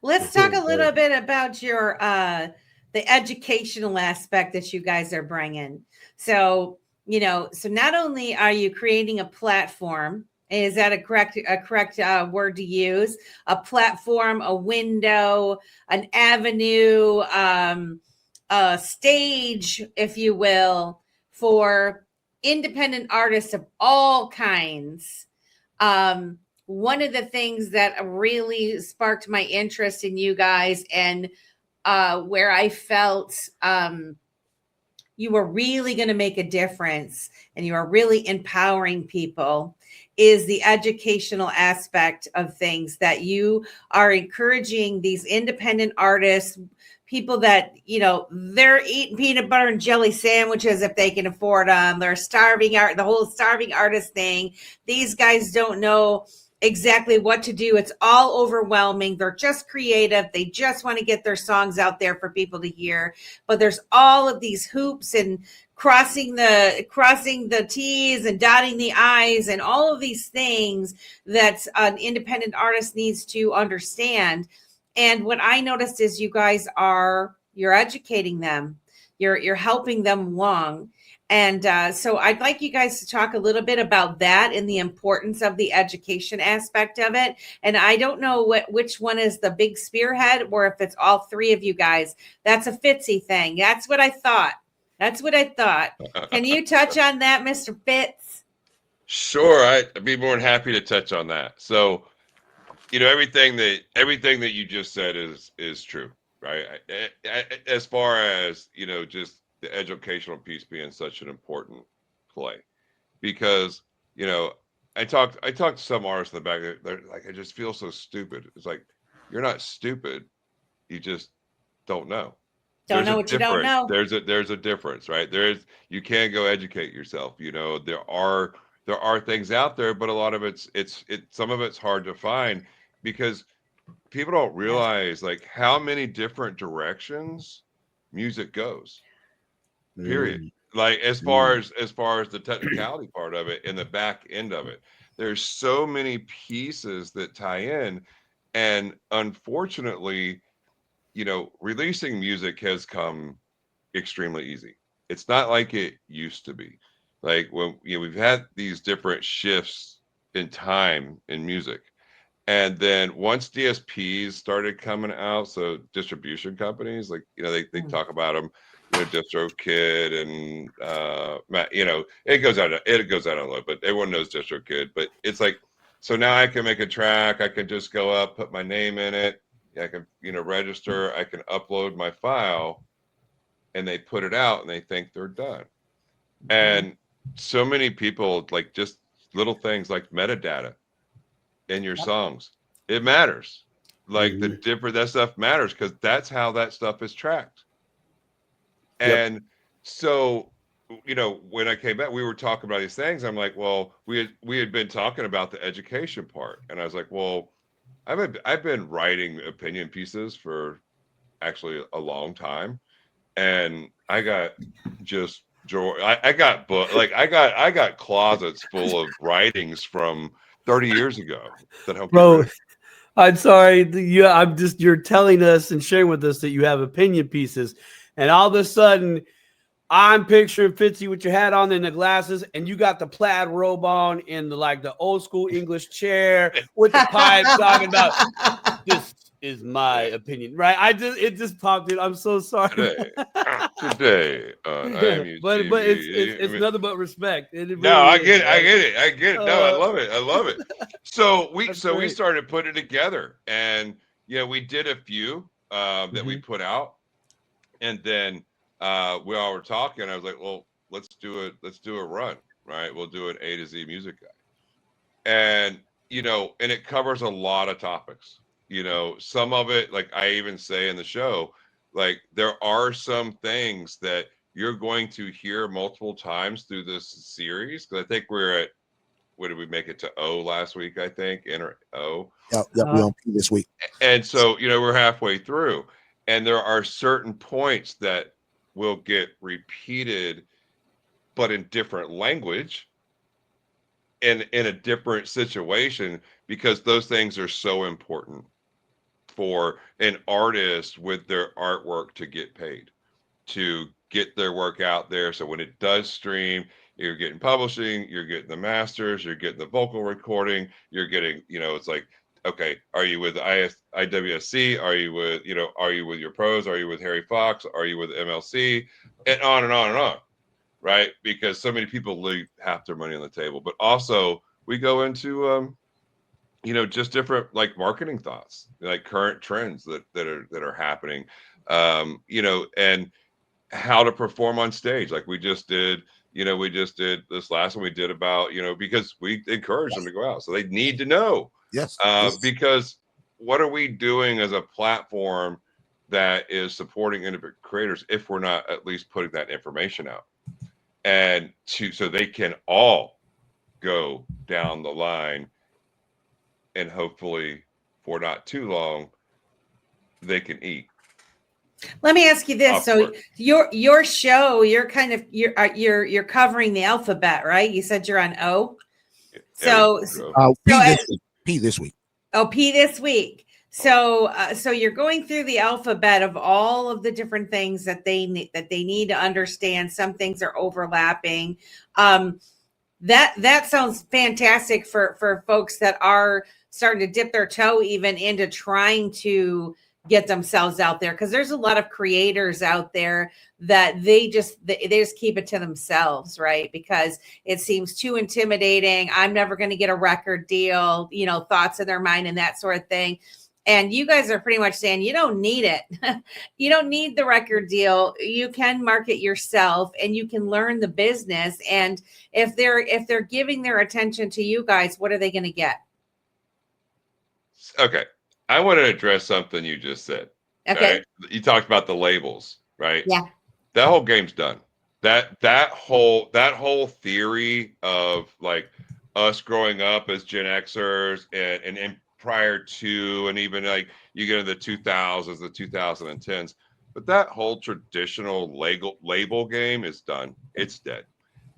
Let's talk a little bit about your the educational aspect that you guys are bringing. So, so not only are you creating a platform, is that a correct word to use? A platform, a window, an avenue, a stage, if you will, for independent artists of all kinds. One of the things that really sparked my interest in you guys, and where I felt you were really going to make a difference and you are really empowering people, is the educational aspect of things, that you are encouraging these independent artists, people that, they're eating peanut butter and jelly sandwiches if they can afford them. They're the whole starving artist thing. These guys don't know exactly what to do. It's all overwhelming. They're just creative. They just want to get their songs out there for people to hear. But there's all of these hoops and crossing the T's and dotting the I's and all of these things that an independent artist needs to understand. And what I noticed is you're educating them. You're helping them along. And so I'd like you guys to talk a little bit about that and the importance of the education aspect of it. And I don't know which one is the big spearhead, or if it's all three of you guys. That's a Fitzzzy thing. That's what I thought. Can you touch on that, Mr. Fitz? Sure, I'd be more than happy to touch on that. So, everything that you just said is true, right? As far as just the educational piece being such an important play, because I talked to some artists in the back. They're like, I just feel so stupid. It's like, you're not stupid, you just don't know. Don't know what you don't know. There's a difference, right? You can go educate yourself. There are things out there, but a lot of some of it's hard to find, because people don't realize like how many different directions music goes. Period. Like as far as the technicality part of it and the back end of it, there's so many pieces that tie in, and unfortunately, releasing music has come extremely easy. It's not like it used to be. Like when we've had these different shifts in time in music. And then once DSPs started coming out, so distribution companies, like they talk about them, DistroKid and it goes out a little, but everyone knows DistroKid. But it's like, so now I can make a track, I can just go up, put my name in it, I can register, I can upload my file, and they put it out and they think they're done. And so many people, like, just little things like metadata in your songs, it matters. Like that stuff matters, because that's how that stuff is tracked. And so when I came back, we were talking about these things. I'm like, well, we had been talking about the education part, and I was like, well, I've been writing opinion pieces for actually a long time, and I got just I got I got closets full of writings from 30 years ago that help. Bro, I'm sorry. You're telling us and sharing with us that you have opinion pieces, and all of a sudden I'm picturing Fitzzzy with your hat on and the glasses, and you got the plaid robe on in the old school English chair with the pipe, talking about this is my opinion, right? It just popped in. I'm so sorry. Today on IMUTV. But it's nothing but respect. I get it. No, I love it. So we started putting it together, and we did a few that we put out, and then we all were talking. I was like, well, let's do a run, right? We'll do an A to Z music guide, and and it covers a lot of topics. Some of it, like I even say in the show, like there are some things that you're going to hear multiple times through this series, because I think we're at, what did we make it to O last week? I think enter O. Yep, we're on P this week. And so we're halfway through, and there are certain points that will get repeated, but in different language and in a different situation, because those things are so important. for an artist with their artwork to get paid, to get their work out there. So when it does stream, you're getting publishing, you're getting the masters, you're getting the vocal recording, you're getting, it's like, okay, are you with IWSC? Are you with, are you with your pros? Are you with Harry Fox? Are you with MLC? And on and on and on, right? Because so many people leave half their money on the table. But also we go into, just different like marketing thoughts, like current trends that are happening, and how to perform on stage. Like we just did this last one we did about, because we encourage them to go out. So they need to know, Yes. because what are we doing as a platform that is supporting independent creators if we're not at least putting that information out, and so they can all go down the line, and hopefully for not too long they can eat. Let me ask you this. So Upward. your show, you're covering the alphabet, right? You said you're on O. So P this week. Oh, P this week. So you're going through the alphabet of all of the different things that they need to understand. Some things are overlapping. That sounds fantastic for folks that are starting to dip their toe even into trying to get themselves out there, because there's a lot of creators out there that they just keep it to themselves, right? Because it seems too intimidating. I'm never going to get a record deal, thoughts in their mind and that sort of thing. And you guys are pretty much saying you don't need it. You don't need the record deal. You can market yourself and you can learn the business. And if they're giving their attention to you guys, what are they going to get? Okay. I want to address something you just said. Okay. Right? You talked about the labels, right? Yeah. That whole game's done. That whole theory of like us growing up as Gen Xers and prior to, and even like you get into the 2000s, the 2010s, but that whole traditional label game is done. It's dead.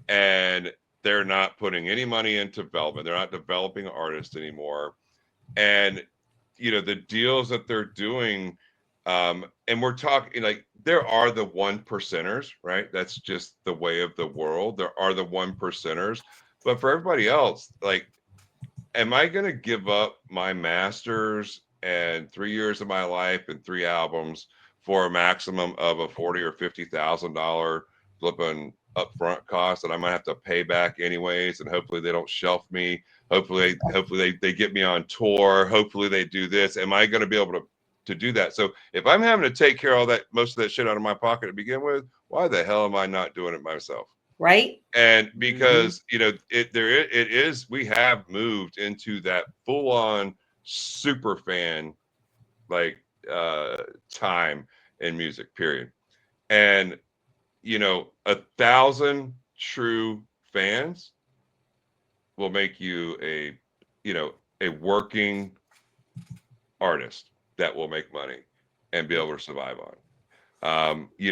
And they're not putting any money into development. They're not developing artists anymore. And the deals that they're doing, and we're talking like there are the 1%ers, right? That's just the way of the world. There are the 1%ers, but for everybody else, like, am I going to give up my masters and 3 years of my life and 3 albums for a maximum of a $40,000 or $50,000 flipping upfront cost that I might have to pay back anyways? And hopefully they don't shelf me. Hopefully they get me on tour. Hopefully they do this. Am I going to be able to do that? So if I'm having to take care of all that, most of that shit out of my pocket to begin with, why the hell am I not doing it myself? Right. And because we have moved into that full on super fan like time in music, period. And 1,000 true fans will make you a working artist that will make money and be able to survive on.